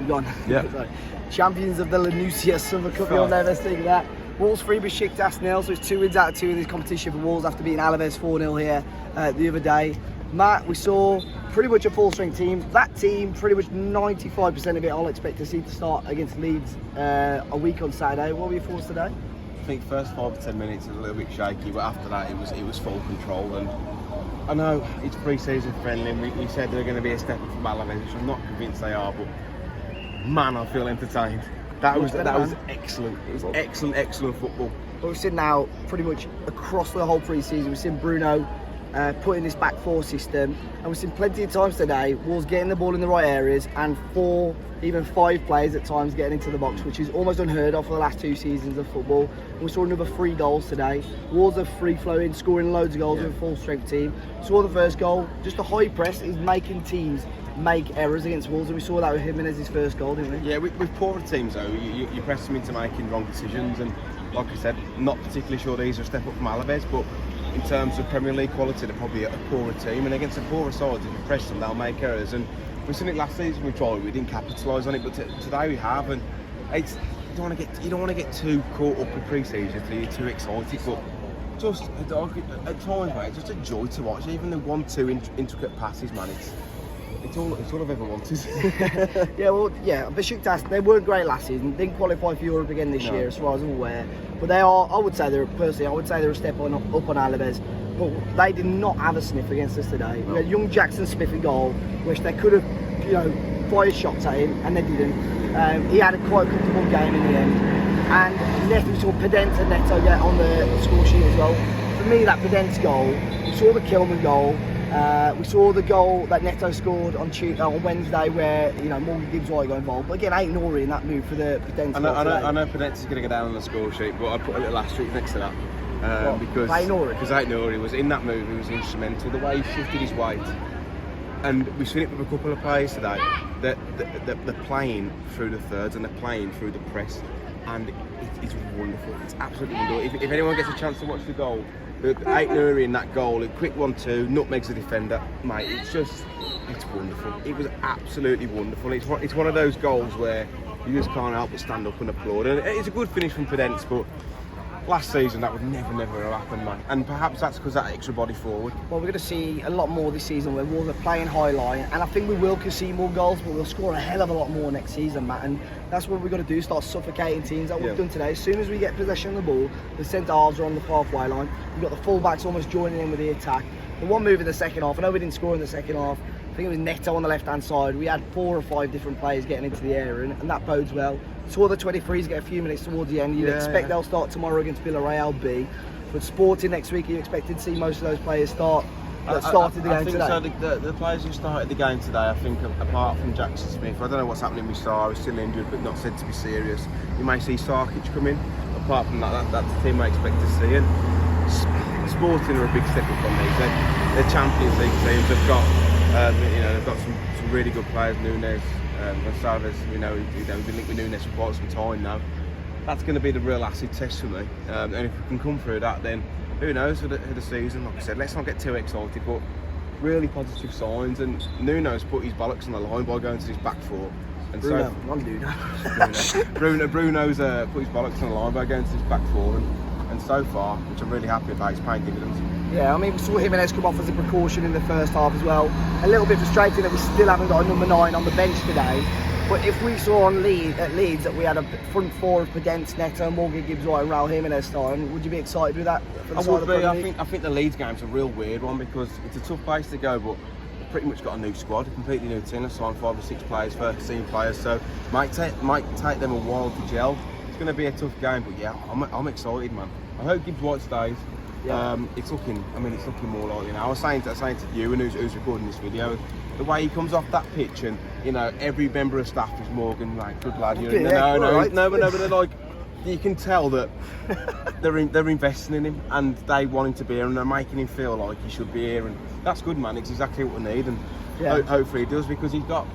We've gone. Yeah. Sorry. Champions of the Nucia Summer Cup. You'll never think of that. Wolves 3, Besiktas 0. So it's 2 wins out of 2 in this competition for Wolves after beating Alaves 4-0 here the other day. Matt, we saw pretty much a full-strength team. That team, pretty much 95% of it, I'll expect to see to start against Leeds a week on Saturday. What were your thoughts today? I think first 5 to 10 minutes was a little bit shaky, but after that it was full control. And I know it's pre-season friendly, and we said they're going to be a step up from Alaves, which I'm not convinced they are, but man, I feel entertained. That was excellent. It was excellent football. But we've seen now pretty much across the whole pre-season, we've seen Bruno putting this back four system, and we've seen plenty of times today Wolves getting the ball in the right areas and 4, even 5 players at times getting into the box, which is almost unheard of for the last 2 seasons of football. And we saw another 3 goals today. Wolves are free-flowing, scoring loads of goals with a full-strength team. Saw the first goal, just a high press is making teams make errors against Wolves, and we saw that with Jimenez's first goal, didn't we? Yeah, with poorer teams though, you press them into making wrong decisions, and like I said, not particularly sure these are a step up from Alaves, but in terms of Premier League quality, they're probably a poorer team, and against a poorer side, if you press them, they'll make errors. And we've seen it last season. We tried, we didn't capitalise on it, but today we have. And it's you don't want to get too caught up with pre-season until you're too excited. But just at times, mate, it's just a joy to watch. Even the 1-2 intricate passes, man, it's all I've ever wanted. Besiktas, they weren't great last season. Didn't qualify for Europe again this year, as far as I'm aware. But they are, I would say they're a step up on Alaves. But they did not have a sniff against us today. We had young Jackson Smith in goal, which they could have, fired shots at him, and they didn't. He had a quite comfortable game in the end. And we saw Pedence and Neto get on the score sheet as well. For me, that Pedence goal, we saw the Kilman goal. We saw the goal that Neto scored on Wednesday, where Morgan Gibbs-White got involved. But again, ain't Nori in that move for the Pedence. I know Pedence is going to go down on the score sheet, but I put a little asterisk next to that because Ain't Nori was in that move. He was instrumental. The way he shifted his weight, and we've seen it with a couple of players today. They're playing through the thirds and they're playing through the press, and it's wonderful. It's absolutely wonderful. If anyone gets a chance to watch the goal. Ain't Nuri in that goal, a quick 1-2, nutmegs the defender, mate. It's wonderful. It was absolutely wonderful. It's one of those goals where you just can't help but stand up and applaud. And it's a good finish from Pedence, but last season that would never have happened, man. And perhaps that's because that extra body forward. Well, we're going to see a lot more this season where Wolves are playing high line, and I think we will concede more goals, but we'll score a hell of a lot more next season, Matt. And that's what we've got to do, start suffocating teams like we've done today. As soon as we get possession of the ball, the centre-halves are on the halfway line. We've got the full-backs almost joining in with the attack. The one move in the second half, I know we didn't score in the second half, I think it was Neto on the left-hand side. We had 4 or 5 different players getting into the area, and that bodes well. Saw the 23s get a few minutes towards the end. You'd expect they'll start tomorrow against Villarreal B. But Sporting next week, you expected to see most of those players started the game today. So the players who started the game today, I think, apart from Jackson Smith, I don't know what's happening with Sarr. He's still injured, but not said to be serious. You may see Sarkic come in. Apart from that's the team I expect to see. And Sporting are a big step up on these. They're Champions League teams. They've got some really good players. Nunes, Gonçalves. We've been linked with Nunes for quite some time now. That's going to be the real acid test for me. And if we can come through that, then who knows for the season. Like I said, let's not get too excited, but really positive signs. And Nuno's put his bollocks on the line by going to his back four. And Bruno's put his bollocks on the line by going to his back four, and so far, which I'm really happy about, he's paying dividends. Yeah, I mean, we saw Jimenez come off as a precaution in the first half as well. A little bit frustrating that we still haven't got a number 9 on the bench today. But if we saw at Leeds that we had a front 4 of Pedence, Neto, Morgan Gibbs-White and Raul Jimenez starting, would you be excited with that? I would be. I think the Leeds game's a real weird one because it's a tough place to go, but we've pretty much got a new squad, a completely new team. I've signed 5 or 6 players, first team players, so might take them a while to gel. It's going to be a tough game, but yeah, I'm excited, man. I hope Gibbs-White stays. Yeah. It's looking more likely now. I was saying to you and who's recording this video, the way he comes off that pitch, and every member of staff is Morgan, like, good lad. But they're like, you can tell that they're investing in him and they want him to be here, and they're making him feel like he should be here, and that's good, man. It's exactly what we need, and hopefully he does, because he's got.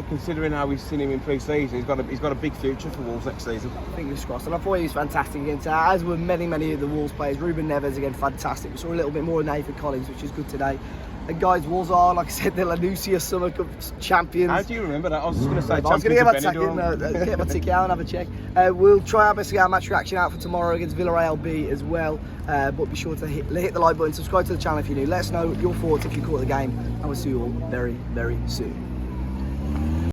Considering how we've seen him in pre-season, he's got a big future for Wolves next season. Fingers crossed. And I thought he was fantastic against, as were many of the Wolves players. Ruben Neves again, fantastic. We saw a little bit more of Nathan Collins, which is good today. And guys, Wolves are, like I said, the Nucia Summer Cup champions. How do you remember that? I was just going to say I was going to get my ticket out and have a check. We'll try our best to get our match reaction out for tomorrow against Villarreal B as well. But be sure to hit the like button, subscribe to the channel if you're new. Let us know your thoughts if you caught the game, and we'll see you all very, very soon.